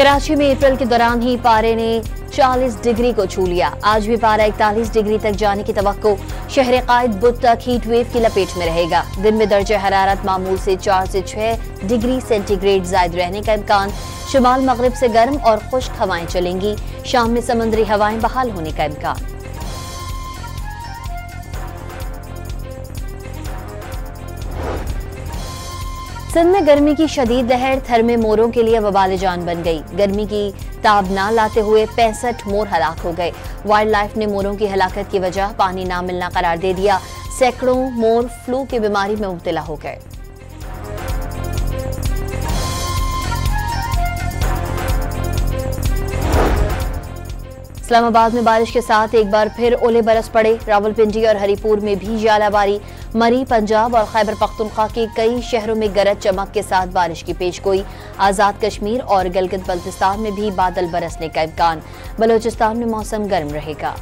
कराची में अप्रैल के दौरान ही पारे ने 40 डिग्री को छू लिया। आज भी पारा 41 डिग्री तक जाने की तवक्को। शहर कायद बुध तक हीट वेव की लपेट में रहेगा। दिन में दर्जे हरारत मामूल से 4 से 6 डिग्री सेंटीग्रेड जायद रहने का इम्कान। शुमाल मगरिब से गर्म और खुश्क हवाएं चलेंगी। शाम में समुद्री हवाएं बहाल होने का इम्कान। सिंध में गर्मी की शदीद लहर थर्मेमोरों के लिए वबाल जान बन गई। गर्मी की ताब ना लाते हुए 65 मोर हलाक हो गए। वाइल्ड लाइफ ने मोरों की हलाकत की वजह पानी ना मिलना करार दे दिया। सैकड़ों मोर फ्लू की बीमारी में मुब्तला हो गए। इस्लामाबाद में बारिश के साथ एक बार फिर ओले बरस पड़े। रावलपिंडी और हरीपुर में भी जालाबारी। मरी, पंजाब और खैबर पख्तूनख्वा के कई शहरों में गरज चमक के साथ बारिश की पेशगोई। आजाद कश्मीर और गिलगित बल्तिस्तान में भी बादल बरसने का इम्कान। बलोचिस्तान में मौसम गर्म रहेगा।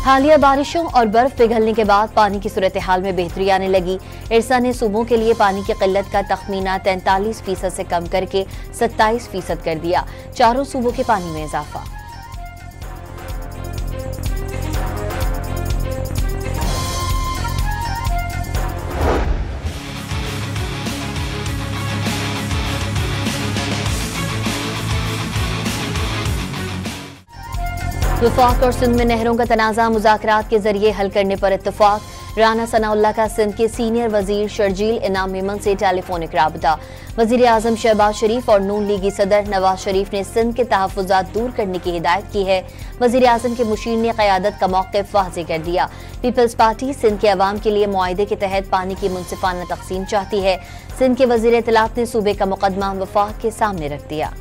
हालिया बारिशों और बर्फ पिघलने के बाद पानी की सूरत हाल में बेहतरी आने लगी। इरसा ने सूबों के लिए पानी की किल्लत का तखमीना 43% से कम करके 27% कर दिया। चारों सूबों के पानी में इजाफा। वफाक और सिंध में नहरों का तनाज़ा मुज़ाकरात के जरिए हल करने पर इत्तफाक। राना सनाउल्लाह का सिंध के सीनियर वजीर शर्जील इनाम मेमन से टेलीफोनिक राबता। वजीर आजम शहबाज शरीफ और नून लीगी सदर नवाज शरीफ ने सिंध के तहफ़्फ़ुज़ात दूर करने की हिदायत की है। वजीर आजम के मुशीर ने क़यादत का मौक़िफ़ वाज़ेह कर दिया। पीपल्स पार्टी सिंध के अवाम के लिए मुआहदे के तहत पानी की मुनसिफाना तक़सीम चाहती है। सिंध के वज़ीर इत्तलात ने सूबे का मुक़दमा वफाक के सामने रख दिया।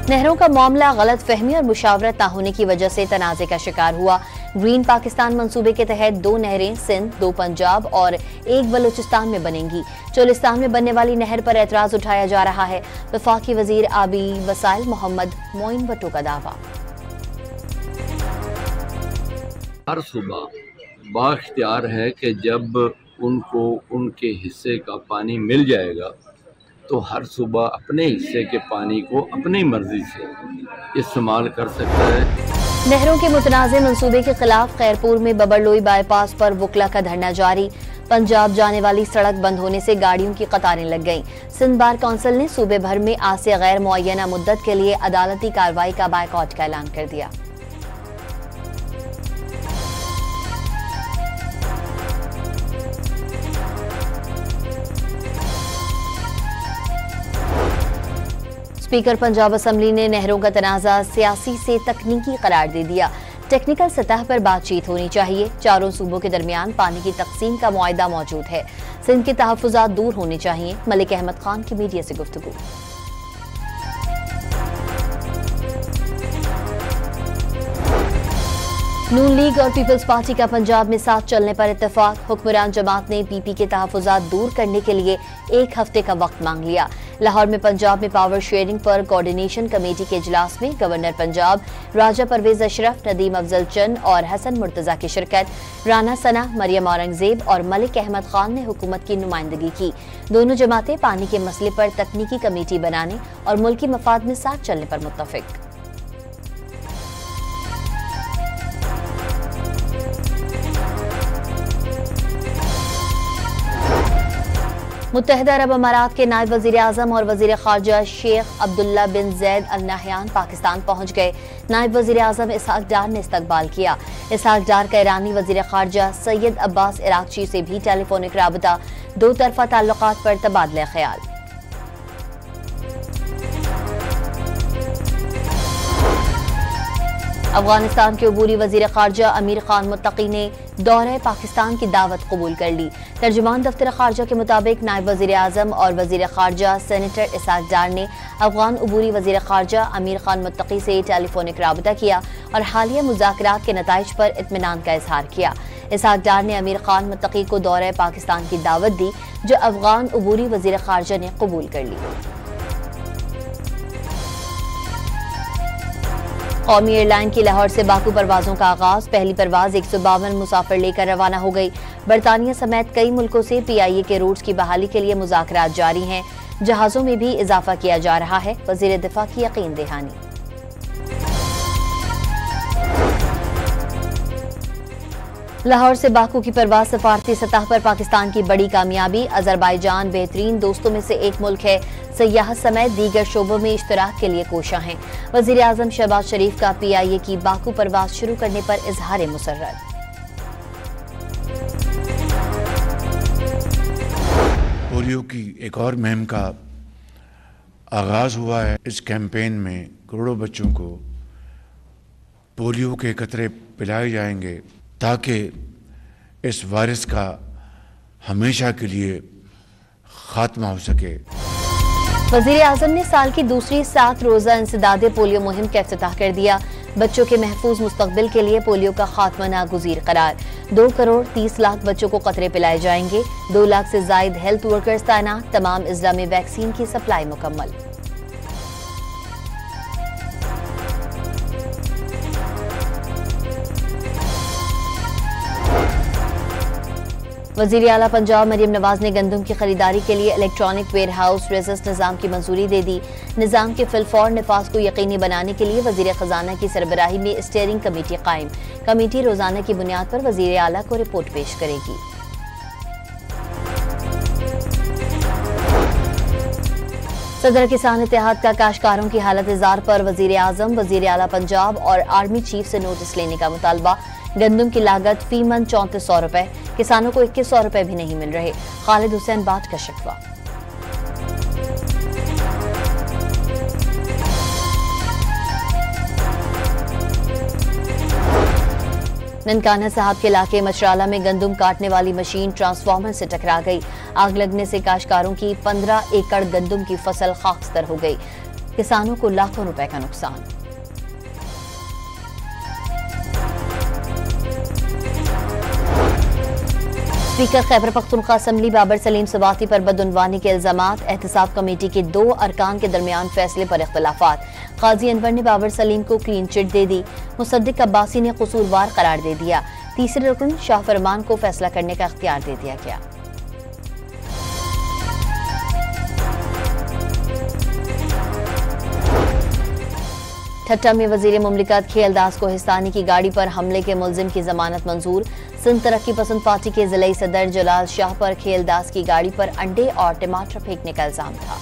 नहरों का मामला गलत फहमी और मुशावरत न होने की वजह से तनाज़े का शिकार हुआ। ग्रीन पाकिस्तान मंसूबे के तहत 2 नहरें सिंध, 2 पंजाब और 1 बलूचिस्तान में बनेंगी। चोलिस्तान में बनने वाली नहर पर एतराज उठाया जा रहा है। वफाकी वजीर आबी वसाइल मोहम्मद मोइन भट्टो का दावा। हर सूबा बाख्तियार है कि जब उनको उनके हिस्से का पानी मिल जाएगा तो हर सूबा अपने हिस्से के पानी को अपनी मर्जी से इस्तेमाल कर सकता है। नहरों के मुतनाज़े मंसूबे के खिलाफ खैरपुर में बबरलोई बाईपास पर वकला का धरना जारी। पंजाब जाने वाली सड़क बंद होने से गाड़ियों की कतारें लग गईं। सिंध बार कौंसिल ने सूबे भर में आज से गैर मुअय्यना मुद्दत के लिए अदालती कार्रवाई का बायकॉट का ऐलान कर दिया। स्पीकर पंजाब असम्बली ने नहरों का तनाज़ा सियासी से तकनीकी करार दे दिया। टेक्निकल सतह पर बातचीत होनी चाहिए। चारों सूबों के दरमियान पानी की तकसीम का मुआहदा मौजूद है। सिंध के तहफ़्फ़ुज़ात दूर होने चाहिए। मलिक अहमद खान की मीडिया से गुफ्तगू। नून लीग और पीपल्स पार्टी का पंजाब में साथ चलने पर इत्तेफाक। हुक्मरान जमात ने पीपी के तहफ़्फ़ुज़ात दूर करने के लिए 1 हफ्ते का वक्त मांग लिया। लाहौर में पंजाब में पावर शेयरिंग पर कोऑर्डिनेशन कमेटी के इजलास में गवर्नर पंजाब राजा परवेज अशरफ, नदीम अफजल चंद और हसन मुर्तजा की शिरकत। राना सना, मरियम औरंगजेब और मलिक अहमद खान ने हुकूमत की नुमाइंदगी की। दोनों जमातें पानी के मसले पर तकनीकी कमेटी बनाने और मुल्की मफाद में साथ चलने पर मुत्तफिक। मुत्तहिदा अरब अमारात के नायब वजीर आजम और वजीर खारजा शेख अब्दुल्ला बिन जैद अल नहयान पाकिस्तान पहुंच गए। नायब वजीर आजम इसहाक डार ने इस्तकबाल किया। इसहाक डार का ईरानी वजीर खारजा सैयद अब्बास इराकची से भी टेलीफोनिक राबता। 2 तरफा ताल्लुकात पर तबादला ख्याल। अफगानिस्तान के अबूरी वजीर खारजा अमीर खान मुत्तकी ने दौरे पाकिस्तान की दावत कबूल कर ली। तर्जुमान दफ्तर खारजा के मुताबिक नायब वजीर आजम और वजीर खारजा सेनेटर इसहाक डार ने अफगान अबूरी वजीर खारजा अमीर खान मुत्तकी से टेलीफोनिक राबता किया और हालिया मुज़ाकरात के नताइज पर इत्मीनान का इजहार किया। इसहाक डार ने अमीर खान मुत्तकी को दौरे पाकिस्तान की दावत दी, जो अफगान अबूरी वजीर खारजा ने कबूल कर ली। कौमी एयरलाइन की लाहौर से बाकू परवाजों का आगाज। पहली परवाज 152 मुसाफिर लेकर रवाना हो गई। बरतानिया समेत कई मुल्कों से PIA के रूट्स की बहाली के लिए मुज़ाकरात जारी हैं। जहाजों में भी इजाफा किया जा रहा है। वज़ीर दिफा की यकीन दहानी। लाहौर से बाकू की परवाज सफारती सतह पर पाकिस्तान की बड़ी कामयाबी। अजरबैजान बेहतरीन दोस्तों में से एक मुल्क है। सयाहत समेत दीगर शोबों में इश्तराक के लिए कोशां हैं। वज़ीर आज़म शहबाज शरीफ का PIA की बाकू परवाज शुरू करने पर इजहार मुसर्रत। पोलियो की एक और मुहिम का आगाज हुआ है। इस कैंपेन में करोड़ों बच्चों को पोलियो के कतरे पिलाए जाएंगे ताकि इस वायरस का हमेशा के लिए खात्मा हो सके। वज़ीर आज़म ने साल की दूसरी 7 रोज़ा इंसदादे पोलियो मुहिम का इफ्तिताह कर दिया। बच्चों के महफूज मुस्तकबिल के लिए पोलियो का खात्मा नागुज़ीर करार। 2 करोड़ 30 लाख बच्चों को कतरे पिलाए जाएंगे। 2 लाख से जायद हेल्थ वर्कर्स तैनात। तमाम अजला में वैक्सीन की सप्लाई मुकम्मल। वज़ीर आला पंजाब मरियम नवाज ने गंदम की खरीदारी के लिए इलेक्ट्रॉनिक वेयर हाउस रेजिस्ट निज़ाम की मंजूरी दे दी। निज़ाम के फिलफौर नफाज को यकीनी बनाने के लिए वज़ीर खजाना की सरबराही में स्टीयरिंग कमेटी कायम। कमेटी रोजाना की बुनियाद पर वज़ीर आला को रिपोर्ट पेश करेगी। सदर किसान इत्तेहाद का काश्तकारों की हालत इज़ार पर वज़ीर आज़म, वज़ीर आला पंजाब और आर्मी चीफ से नोटिस लेने का मुतालबा। गंदम की लागत फी मन 3400 रुपए, किसानों को 2100 रुपए भी नहीं मिल रहे। खालिद हुसैन बाट का शिकवा। ननकाना साहब के इलाके मचराला में गंदम काटने वाली मशीन ट्रांसफार्मर से टकरा गई। आग लगने से काश्तकारों की 15 एकड़ गंदम की फसल खाकस्तर हो गई। किसानों को लाखों रुपए का नुकसान। स्पीकर खैबर पख्तूनख्वा असम्बली बाबर सलीम सवाती पर बदउनवानी के इल्जामात। एहतसाब कमेटी के 2 अरकान के दरमियान फैसले पर इख्तलाफात। काजी अनवर ने बाबर सलीम को क्लीन चिट दे दी। मुसद्दिक अब्बासी ने कसूरवार करार दे दिया। तीसरे रुकन शाह फरमान को फैसला करने का इख्तियार दे दिया गया। ठट्टा में वजीर मुमलिकत खेलदास को हिस्सानी की गाड़ी पर हमले के मुलजिम की जमानत मंजूर। सिंध तरक्की पसंद पार्टी के जिलाई सदर जलाल शाह पर खेलदास की गाड़ी पर अंडे और टमाटर फेंकने का इल्जाम था।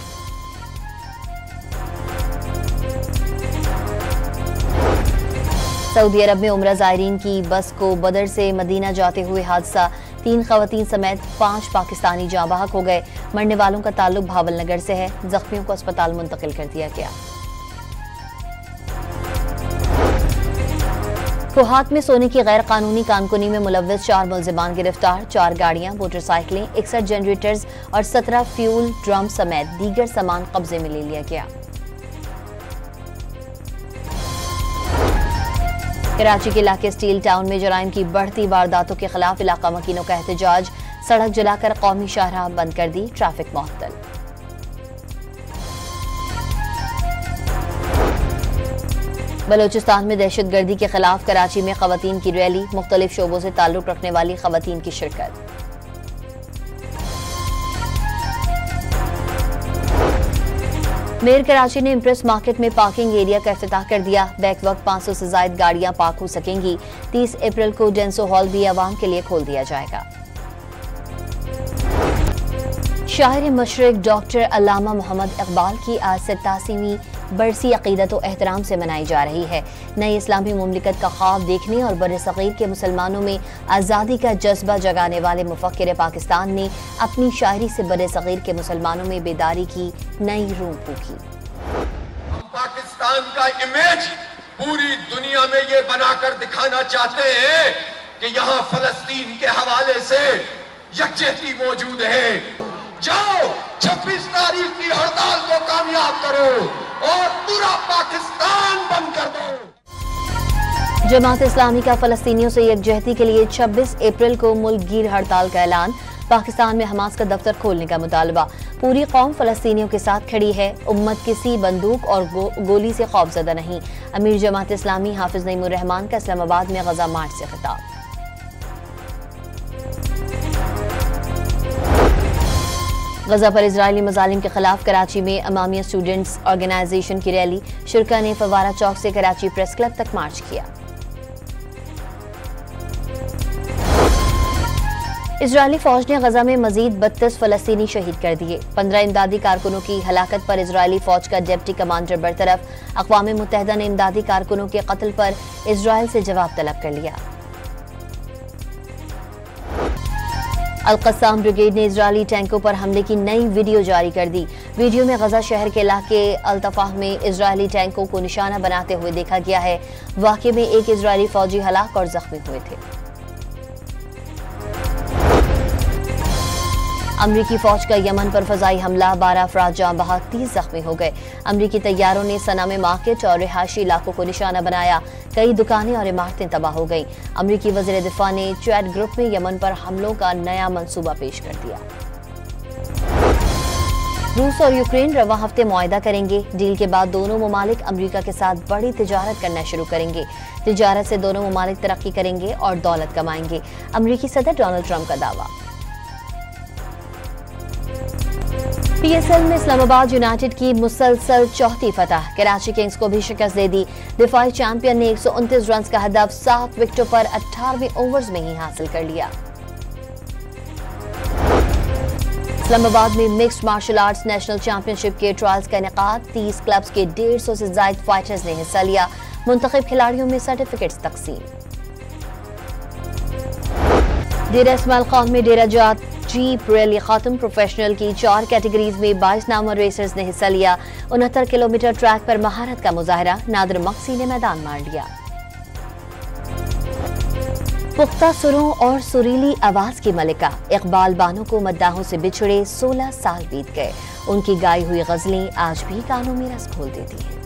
सऊदी अरब में उम्रा ज़ायरीन की बस को बदर से मदीना जाते हुए हादसा। 3 खवातीन समेत 5 पाकिस्तानी जाँ बहक हो गए। मरने वालों का ताल्लुक भावल नगर से है। जख्मियों को अस्पताल मुंतकिल कर दिया गया। कोहात में सोने की गैर कानूनी कानकुनी में मुलव्वस 4 मुलजिमान गिरफ्तार। 4 गाड़ियां, मोटरसाइकिलें, 61 जनरेटर्स और 17 फ्यूल ड्रम समेत दीगर सामान कब्जे में ले लिया गया। कराची के इलाके स्टील टाउन में जराइम की बढ़ती वारदातों के खिलाफ इलाका मकीनों का एहतजाज। सड़क जलाकर कौमी शाहराह बंद कर दी। ट्रैफिक मुअत्तल। बलोचिस्तान में दहशतगर्दी के खिलाफ कराची में खवातीन की रैली। मुख्तलिफ शोबों से ताल्लुक रखने वाली खवातीन की शिरकत। मेयर कराची ने इम्प्रेस मार्केट में पार्किंग एरिया का इफ्तिताह कर दिया। बैक वक्त 500 से ज्यादा गाड़ियां पार्क हो सकेंगी। 30 अप्रैल को डेंसो हॉल भी आवाम के लिए खोल दिया जाएगा। शायर मशरिक डॉक्टर अल्लामा मोहम्मद इकबाल की आज 87वीं बरसी अकीदत व एहतराम से मनाई जा रही है। नई इस्लामी मुमलिकत का ख्वाब देखने और बर्र-ए-सग़ीर के मुसलमानों में आज़ादी का जज्बा जगाने वाले मुफक्किर पाकिस्तान ने अपनी शायरी से बर्र-ए-सग़ीर के मुसलमानों में बेदारी की नई रूह फूंकी। हम पाकिस्तान का इमेज पूरी दुनिया में ये बनाकर दिखाना चाहते हैं कि यहाँ फलस्तीन के हवाले से यकजहती मौजूद है। जाओ 26 तारीख की हड़ताल को कामयाब करो और पूरा पाकिस्तान बंद कर दो। जमात इस्लामी का फलस्तीनियों से यकजहती के लिए 26 अप्रैल को मुल्क गिर हड़ताल का ऐलान। पाकिस्तान में हमास का दफ्तर खोलने का मुतालबा। पूरी कौम फलस्तीनियों के साथ खड़ी है, उम्मत किसी बंदूक और गोली से खौफजदा नहीं। अमीर जमात इस्लामी हाफिज नईमुर रहमान का इस्लामाबाद में गजा मार्च से खिताब। गजा पर इजरायली मजालिम के खिलाफ कराची में अमामिया स्टूडेंट्स ऑर्गेनाइजेशन की रैली, शुरका ने फवारा चौक से कराची प्रेस क्लब तक मार्च किया। इजरायली फौज ने गजा में मजीद 32 फलस्तीनी शहीद कर दिए। 15 इमदादी कारकुनों की हलाकत पर इजरायली फौज का डिप्टी कमांडर बरतरफ। अक़वाम मुत्तहिदा ने इमदादी कारकुनों के कत्ल पर इजराइल से जवाब तलब कर लिया। अल-क़स्साम ब्रिगेड ने इजरायली टैंकों पर हमले की नई वीडियो जारी कर दी। वीडियो में गजा शहर के इलाके अल-तफ़ाह में इजरायली टैंकों को निशाना बनाते हुए देखा गया है। वाक़े में एक इजरायली फौजी हलाक और जख्मी हुए थे। अमरीकी फौज का यमन पर फजाई हमला, 12 अफराद जाँ बहक, 30 जख्मी हो गए। अमरीकी तैयारों ने सना में मार्केट और रिहायशी इलाकों को निशाना बनाया। कई दुकानें और इमारतें तबाह हो गईं। अमरीकी वज़ीर दिफा ने चैट ग्रुप में यमन पर हमलों का नया मंसूबा पेश कर दिया। रूस और यूक्रेन रवा हफ्ते मुआहदा करेंगे। डील के बाद दोनों ममालिक अमरीका के साथ बड़ी तिजारत करना शुरू करेंगे। तिजारत से दोनों ममालिक तरक्की करेंगे और दौलत कमाएंगे। अमरीकी सदर डोनाल्ड ट्रंप का दावा। पीएसएल में इस्लामाबाद यूनाइटेड की मुसलसल चौथी फतह, कराची किंग्स को भी शिकस्त दे दी। दिफाई चैंपियन ने 129 रन का हदफ 7 विकेटों पर 18वें ओवर्स में ही हासिल कर लिया। इस्लामाबाद में mixed martial arts national championship के ट्रायल्स का इनेकाद, 30 क्लब्स के 150 से ज्यादा फाइटर्स ने हिस्सा लिया। मुंतखब खिलाड़ियों में सर्टिफिकेट्स तकसीम। डेरा इस्माइल खान में डेरा जात जीप रैली खत्म। प्रोफेशनल की 4 कैटेगरीज में 22 नामवर रेसर्स ने हिस्सा लिया। 69 किलोमीटर ट्रैक पर महारत का मुजाहरा, नादिर मक्सी ने मैदान मार लिया। पुख्ता सुरों और सुरीली आवाज की मलिका इकबाल बानो को मद्दाहों से बिछड़े 16 साल बीत गए। उनकी गाई हुई गजलें आज भी कानों में रस घोल देती हैं।